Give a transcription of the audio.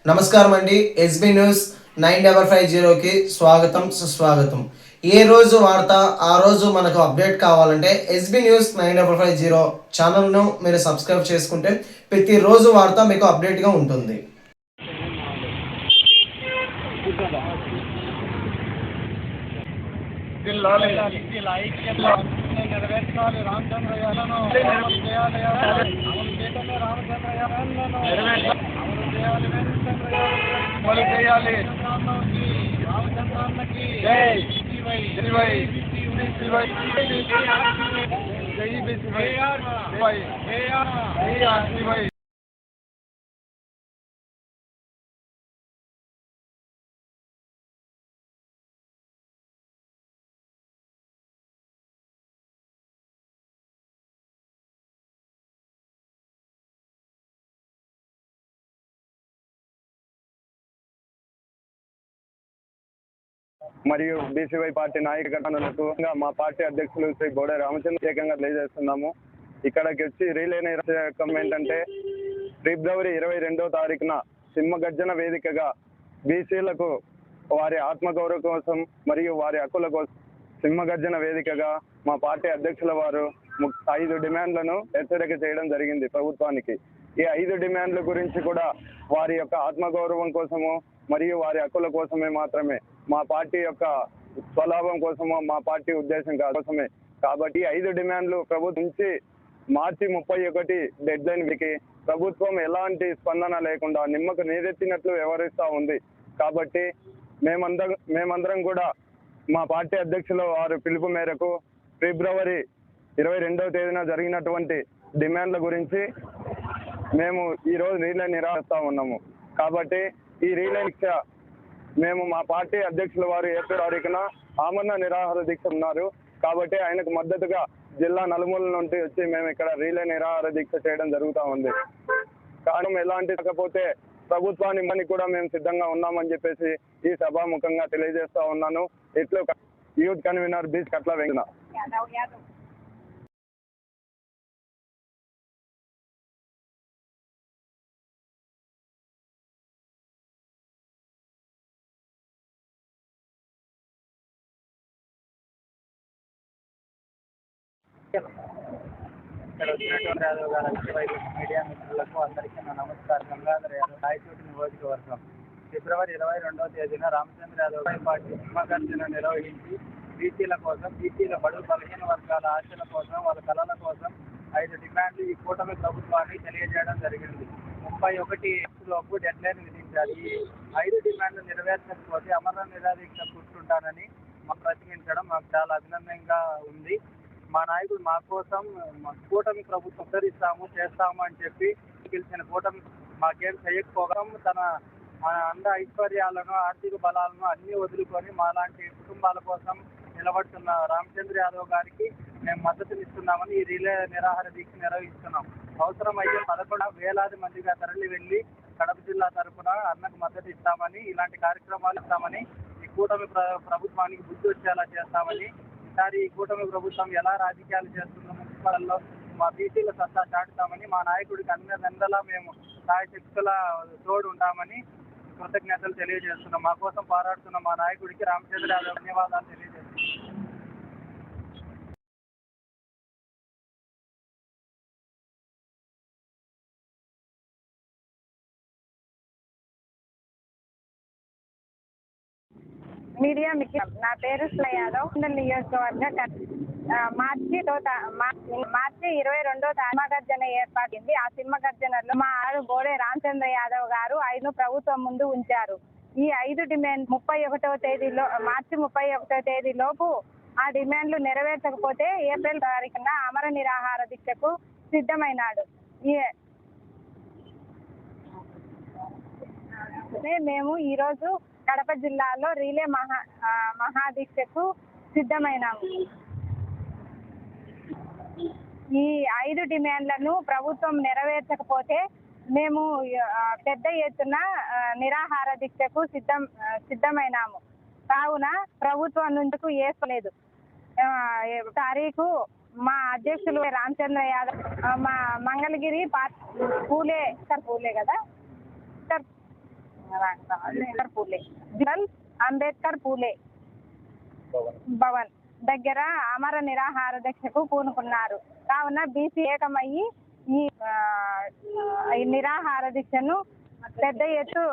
నమస్కారం అండి. SB news 9550కి స్వాగతం సుస్వాగతం. ఏ రోజు వార్త ఆ రోజు మనకు అప్డేట్ కావాలంటే ఎస్బీ న్యూస్ 9550 ఛానల్ను మీరు సబ్స్క్రైబ్ చేసుకుంటే ప్రతిరోజు వార్త మీకు అప్డేట్గా ఉంటుంది. నెరవేర్చాలి రామచంద్రయ్యను అమలు చేయాలి అమలు చేయాలి రామచంద్రన్నకి జై జై మరియు బీసీవై పార్టీ నాయకత్వాలకు మా పార్టీ అధ్యక్షులు శ్రీ బోడే రామచంద్ర ప్రత్యేకంగా తెలియజేస్తున్నాము. ఇక్కడికి వచ్చి రీలే నిరసన ఏంటంటే ఫిబ్రవరి 22వ తారీఖున సింహగర్జన వేదికగా బీసీలకు వారి ఆత్మగౌరవం కోసం మరియు వారి హక్కుల కోసం సింహగర్జన వేదికగా మా పార్టీ అధ్యక్షుల వారు 5 డిమాండ్లను హెచ్చరిక చేయడం జరిగింది ప్రభుత్వానికి. ఈ 5 డిమాండ్ల గురించి కూడా వారి యొక్క ఆత్మగౌరవం కోసము మరియు వారి హక్కుల కోసమే మాత్రమే, మా పార్టీ యొక్క స్వలాభం కోసమో మా పార్టీ ఉద్దేశం కోసమే. కాబట్టి 5 డిమాండ్లు ప్రభుత్వం నుంచి మార్చి 31 డెడ్ లైన్ వికి ప్రభుత్వం ఎలాంటి స్పందన లేకుండా నిమ్మకు నీరెత్తినట్లు వ్యవహరిస్తూ ఉంది. కాబట్టి మేమందరం కూడా మా పార్టీ అధ్యక్షుల వారు పిలుపు మేరకు ఫిబ్రవరి 22వ తేదీన జరిగినటువంటి డిమాండ్ల గురించి మేము ఈరోజు రీలే నిర్వహిస్తూ ఉన్నాము. కాబట్టి ఈ రీలే దీక్ష మేము మా పార్టీ అధ్యక్షుల వారు ఏప్రిల్ తారీఖున ఆమరణ నిరాహార దీక్ష ఉన్నారు. కాబట్టి ఆయనకు మద్దతుగా జిల్లా నలుమూల నుండి వచ్చి మేము ఇక్కడ రీలే నిరాహార దీక్ష చేయడం జరుగుతూ ఉంది. కారణం ఎలాంటి కాకపోతే ప్రభుత్వాన్ని కూడా మేము సిద్ధంగా ఉన్నామని చెప్పేసి ఈ సభాముఖంగా తెలియజేస్తా ఉన్నాను. ఇట్లు యూత్ కన్వీనర్ బీచ్ కట్ల వెంకట. ఇక్కడ వచ్చినటువంటి యాదవ్ గారు మీడియా మిత్రులకు అందరికీ నా నమస్కారం. గంగాధర్ యాదవ్, రాయచోటి నియోజకవర్గం. ఫిబ్రవరి 22వ తేదీన రామచంద్ర యాదవ్ పార్టీ సింహగర్జన నిర్వహించి బీసీల కోసం, బీసీల బడుగు బలహీన వర్గాల ఆశల కోసం, వాళ్ళ కళల కోసం 5 డిమాండ్లు ఈ కూటమి ప్రభుత్వాన్ని తెలియజేయడం జరిగింది. 31 లోపు డెడ్ లైన్ విధించారు. ఈ 5 డిమాండ్లు నెరవేర్చకపోతే అమరణ నిరాదీక్ష కూర్చుంటానని ప్రతినిధించడం మాకు చాలా అభినందనగా ఉంది. మా నాయకుడు మా కోసం కూటమి ప్రభుత్వం ఉద్ధరిస్తాము చేస్తాము అని చెప్పి గెలిచిన కూటమి మాకేం చేయకపోగా తన అంద ఐశ్వర్యాలను, ఆర్థిక బలాలను అన్ని వదులుకొని మాలాంటి కుటుంబాల కోసం నిలబడుతున్న రామచంద్ర యాదవ్ గారికి మేము మద్దతునిస్తున్నామని ఈ రిలే నిరాహార దీక్ష నిర్వహిస్తున్నాం. అవసరమైతే 11,000 మందిగా తరలి వెళ్లి కడప జిల్లా తరఫున అన్నకు మద్దతు ఇస్తామని, ఇలాంటి కార్యక్రమాలు ఇస్తామని, ఈ కూటమి ప్రభుత్వానికి బుద్ధి వచ్చేలా చేస్తామని, ఈసారి ఈ కూటమి ప్రభుత్వం ఎలా రాజకీయాలు చేస్తుందో మున్సిపాల్లో మా బీసీల సత్తా చాటుతామని, మా నాయకుడికి అన్ని వెందలా మేము సాయశక్తుల తోడు ఉంటామని కృతజ్ఞతలు తెలియజేస్తున్నాం. మా కోసం పోరాడుతున్న మా నాయకుడికి రామచంద్ర యాదవ్ ధన్యవాదాలు తెలియజేస్తున్నాం. మీడియా మిత్రులు, నా పేరు యాదవ్, నియోజకవర్గ మార్చి 22వ సింహగర్జన ఏర్పాటైంది. ఆ సింహగర్జనలో మా బోడే రామచంద్ర యాదవ్ గారు 5 ప్రభుత్వం ముందు ఉంచారు. ఈ 5 డిమాండ్ మార్చి 31వ తేదీలోపు ఆ డిమాండ్లు నెరవేర్చకపోతే ఏప్రిల్ తారీఖున అమర నిరాహార దీక్షకు సిద్ధమైనాడు. మేము ఈరోజు కడప జిల్లాలో రీలే మహాదీక్షకు సిద్ధమైనాము. ఈ 5 డిమాండ్లను ప్రభుత్వం నెరవేర్చకపోతే మేము పెద్ద ఎత్తున నిరాహార దీక్షకు సిద్ధమైనాము. కావున ప్రభుత్వం నుంచి ఏర్పలేదు. తారీఖు మా అధ్యక్షులు రామచంద్ర యాదవ్, మా మంగళగిరి పూలే కదా పూలే జనరల్ అంబేద్కర్ పూలే భవన్ దగ్గర అమర నిరాహార దీక్షకు పూనుకున్నారు. కావున బీసీ ఏకమయ్యి ఈ నిరాహార దీక్షను పెద్ద ఎత్తు